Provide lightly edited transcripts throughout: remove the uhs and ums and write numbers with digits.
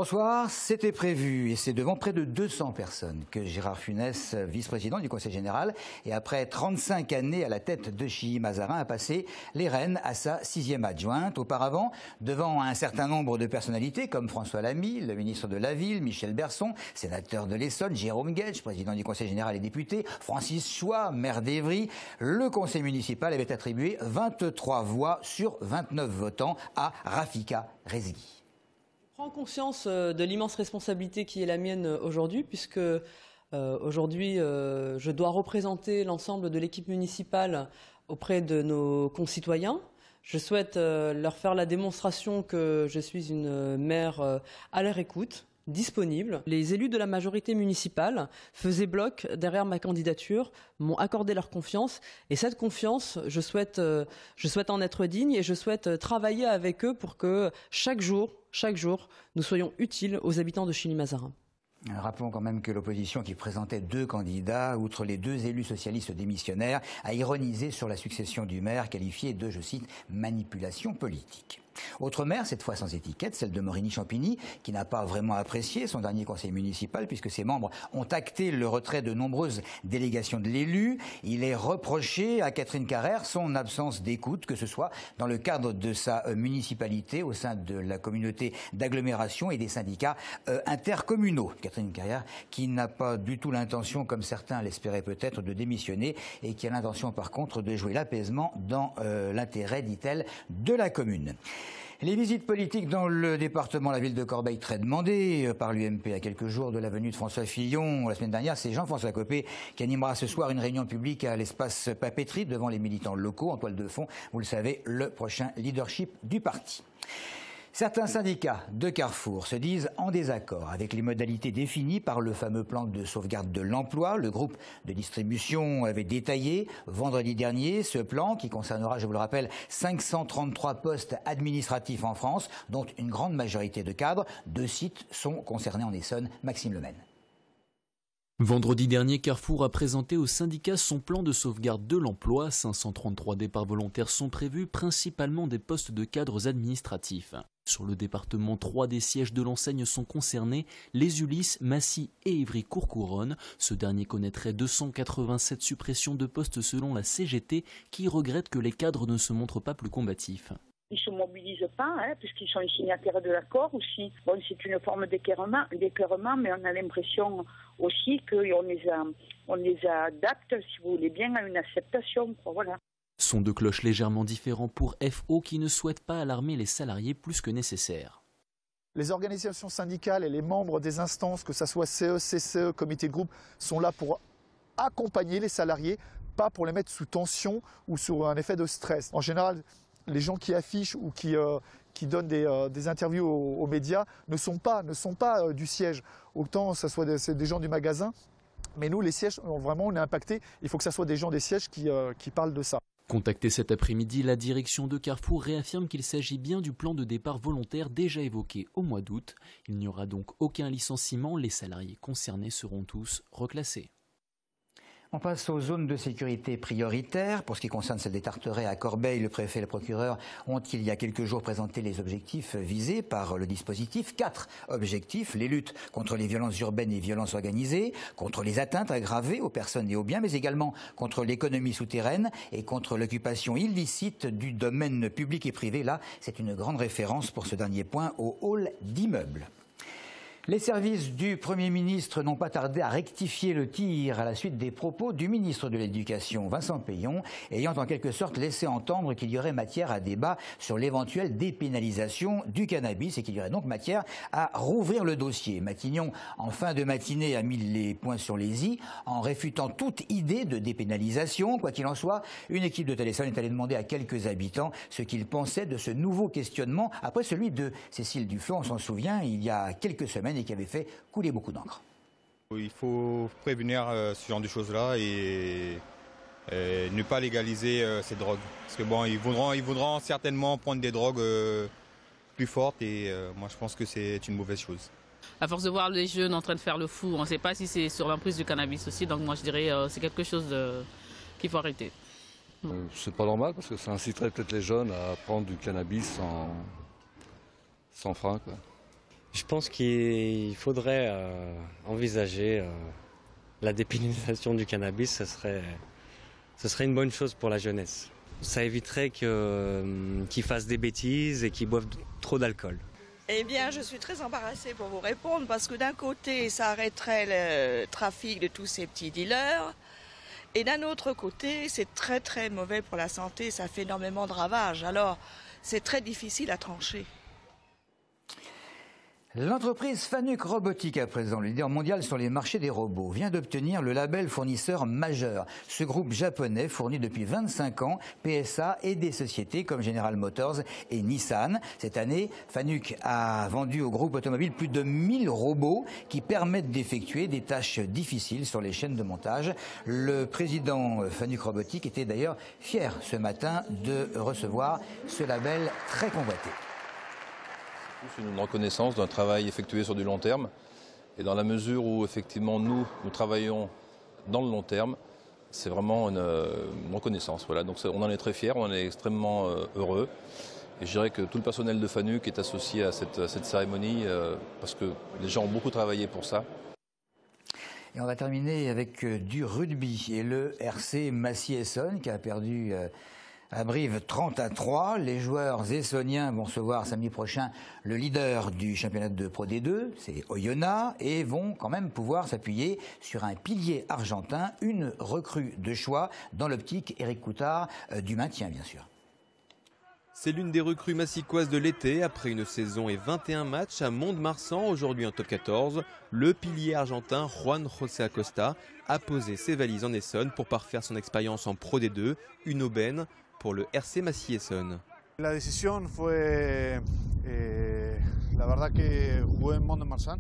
Bonsoir, c'était prévu et c'est devant près de 200 personnes que Gérard Funès, vice-président du Conseil général, et après 35 années à la tête de Chilly Mazarin, a passé les rênes à sa 6e adjointe. Auparavant, devant un certain nombre de personnalités comme François Lamy, le ministre de la Ville, Michel Berson, sénateur de l'Essonne, Jérôme Guedj, président du Conseil général et député, Francis Choix, maire d'Évry, le conseil municipal avait attribué 23 voix sur 29 votants à Rafika Rezgui. Je prends conscience de l'immense responsabilité qui est la mienne aujourd'hui, puisque aujourd'hui je dois représenter l'ensemble de l'équipe municipale auprès de nos concitoyens. Je souhaite leur faire la démonstration que je suis une maire à leur écoute, disponible. Les élus de la majorité municipale faisaient bloc derrière ma candidature, m'ont accordé leur confiance et cette confiance, je souhaite en être digne et je souhaite travailler avec eux pour que chaque jour, nous soyons utiles aux habitants de Chilly Mazarin. Rappelons quand même que l'opposition qui présentait 2 candidats, outre les 2 élus socialistes démissionnaires, a ironisé sur la succession du maire, qualifiée de, je cite, manipulation politique. Autre maire, cette fois sans étiquette, celle de Morigny-Champigny, qui n'a pas vraiment apprécié son dernier conseil municipal puisque ses membres ont acté le retrait de nombreuses délégations de l'élu. Il est reproché à Catherine Carrère son absence d'écoute, que ce soit dans le cadre de sa municipalité, au sein de la communauté d'agglomération et des syndicats intercommunaux. Catherine Carrère qui n'a pas du tout l'intention, comme certains l'espéraient peut-être, de démissionner et qui a l'intention par contre de jouer l'apaisement dans l'intérêt, dit-elle, de la commune. Les visites politiques dans le département, la ville de Corbeil, très demandées par l'UMP à quelques jours de la venue de François Fillon. La semaine dernière, c'est Jean-François Copé qui animera ce soir une réunion publique à l'espace Papeterie devant les militants locaux. En toile de fond, vous le savez, le prochain leadership du parti. Certains syndicats de Carrefour se disent en désaccord avec les modalités définies par le fameux plan de sauvegarde de l'emploi. Le groupe de distribution avait détaillé vendredi dernier ce plan qui concernera, je vous le rappelle, 533 postes administratifs en France, dont une grande majorité de cadres. 2 sites sont concernés en Essonne. Maxime Lemaine. Vendredi dernier, Carrefour a présenté au syndicat son plan de sauvegarde de l'emploi. 533 départs volontaires sont prévus, principalement des postes de cadres administratifs. Sur le département, 3 des sièges de l'enseigne sont concernés, les Ulysse, Massy et Ivry-Courcouronnes. Ce dernier connaîtrait 287 suppressions de postes selon la CGT, qui regrette que les cadres ne se montrent pas plus combatifs. Ils ne se mobilisent pas, puisqu'ils sont les signataires de l'accord aussi. Bon, c'est une forme d'écœurement, mais on a l'impression aussi qu'on les adapte, si vous voulez bien, à une acceptation. Voilà. Son de cloches légèrement différents pour FO qui ne souhaite pas alarmer les salariés plus que nécessaire. Les organisations syndicales et les membres des instances, que ce soit CE, CCE, comité de groupe, sont là pour accompagner les salariés, pas pour les mettre sous tension ou sous un effet de stress. En général, les gens qui affichent ou qui donnent des interviews aux médias ne sont pas du siège. Autant ce soit des gens du magasin, mais nous, les sièges, vraiment, on est impactés. Il faut que ce soit des gens des sièges qui parlent de ça. Contacté cet après-midi, la direction de Carrefour réaffirme qu'il s'agit bien du plan de départ volontaire déjà évoqué au mois d'août. Il n'y aura donc aucun licenciement, les salariés concernés seront tous reclassés. On passe aux zones de sécurité prioritaires. Pour ce qui concerne celle des Tarterets à Corbeil, le préfet et le procureur ont il y a quelques jours présenté les objectifs visés par le dispositif. 4 objectifs, les luttes contre les violences urbaines et violences organisées, contre les atteintes aggravées aux personnes et aux biens, mais également contre l'économie souterraine et contre l'occupation illicite du domaine public et privé. Là, c'est une grande référence pour ce dernier point au hall d'immeubles. Les services du Premier ministre n'ont pas tardé à rectifier le tir à la suite des propos du ministre de l'Éducation, Vincent Peillon, ayant en quelque sorte laissé entendre qu'il y aurait matière à débat sur l'éventuelle dépénalisation du cannabis et qu'il y aurait donc matière à rouvrir le dossier. Matignon, en fin de matinée, a mis les points sur les i en réfutant toute idée de dépénalisation. Quoi qu'il en soit, une équipe de Téléphone est allée demander à quelques habitants ce qu'ils pensaient de ce nouveau questionnement après celui de Cécile Duflot, on s'en souvient, il y a quelques semaines, et qui avait fait couler beaucoup d'encre. Il faut prévenir ce genre de choses-là et ne pas légaliser ces drogues. Parce que bon, ils voudront certainement prendre des drogues plus fortes et moi je pense que c'est une mauvaise chose. À force de voir les jeunes en train de faire le fou, on ne sait pas si c'est sur l'emprise du cannabis aussi, donc moi je dirais c'est quelque chose qu'il faut arrêter. C'est pas normal parce que ça inciterait peut-être les jeunes à prendre du cannabis sans frein, quoi. Je pense qu'il faudrait envisager la dépénalisation du cannabis, ce serait une bonne chose pour la jeunesse. Ça éviterait qu'ils fassent des bêtises et qu'ils boivent trop d'alcool. Eh bien, je suis très embarrassée pour vous répondre parce que d'un côté, ça arrêterait le trafic de tous ces petits dealers et d'un autre côté, c'est très très mauvais pour la santé, ça fait énormément de ravages. Alors, c'est très difficile à trancher. L'entreprise Fanuc Robotics, à présent, le leader mondial sur les marchés des robots, vient d'obtenir le label fournisseur majeur. Ce groupe japonais fournit depuis 25 ans PSA et des sociétés comme General Motors et Nissan. Cette année, Fanuc a vendu au groupe automobile plus de 1000 robots qui permettent d'effectuer des tâches difficiles sur les chaînes de montage. Le président Fanuc Robotics était d'ailleurs fier ce matin de recevoir ce label très convoité. C'est une reconnaissance d'un travail effectué sur du long terme. Et dans la mesure où, effectivement, nous travaillons dans le long terme, c'est vraiment une reconnaissance. Voilà. Donc on en est très fiers, on en est extrêmement heureux. Et je dirais que tout le personnel de Fanuc est associé à cette cérémonie parce que les gens ont beaucoup travaillé pour ça. Et on va terminer avec du rugby et le RC Massy-Essonne qui a perdu à Brive 30-3. Les joueurs essoniens vont recevoir samedi prochain le leader du championnat de Pro D2, c'est Oyonnax, et vont quand même pouvoir s'appuyer sur un pilier argentin, une recrue de choix dans l'optique, Eric Coutard, du maintien bien sûr. C'est l'une des recrues massicoises de l'été. Après une saison et 21 matchs à Mont-de-Marsan, aujourd'hui en top 14, le pilier argentin Juan José Acosta a posé ses valises en Essonne pour parfaire son expérience en Pro D2, une aubaine pour le RC Massy-Essonne. La décision fue la verdad que jugué en Mont-de-Marsan.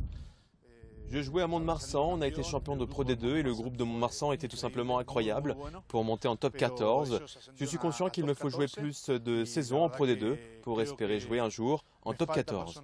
Je jouais à Mont-de-Marsan, on a été champion de Pro D2 et le groupe de Mont-de-Marsan était tout simplement incroyable pour monter en top 14. Je suis conscient qu'il me faut jouer plus de saisons en Pro D2 pour espérer jouer un jour en top 14.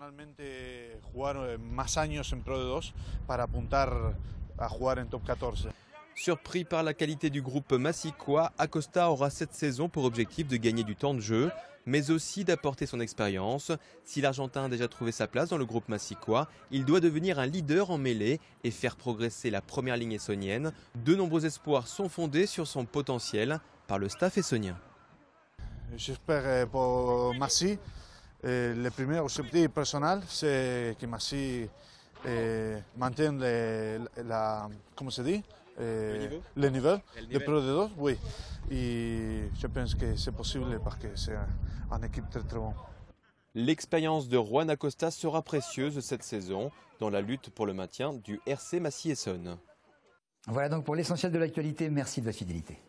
Surpris par la qualité du groupe massicois, Acosta aura cette saison pour objectif de gagner du temps de jeu, mais aussi d'apporter son expérience. Si l'Argentin a déjà trouvé sa place dans le groupe massicois, il doit devenir un leader en mêlée et faire progresser la première ligne essonienne. De nombreux espoirs sont fondés sur son potentiel par le staff essonien. J'espère pour Massy, le premier objectif personnel, c'est que Massy maintienne comment se dit, le niveau de Pro D2, oui. Et je pense que c'est possible parce que c'est une équipe très très bonne. L'expérience de Juan Acosta sera précieuse cette saison dans la lutte pour le maintien du RC Massy-Essonne. Voilà donc pour l'essentiel de l'actualité. Merci de votre fidélité.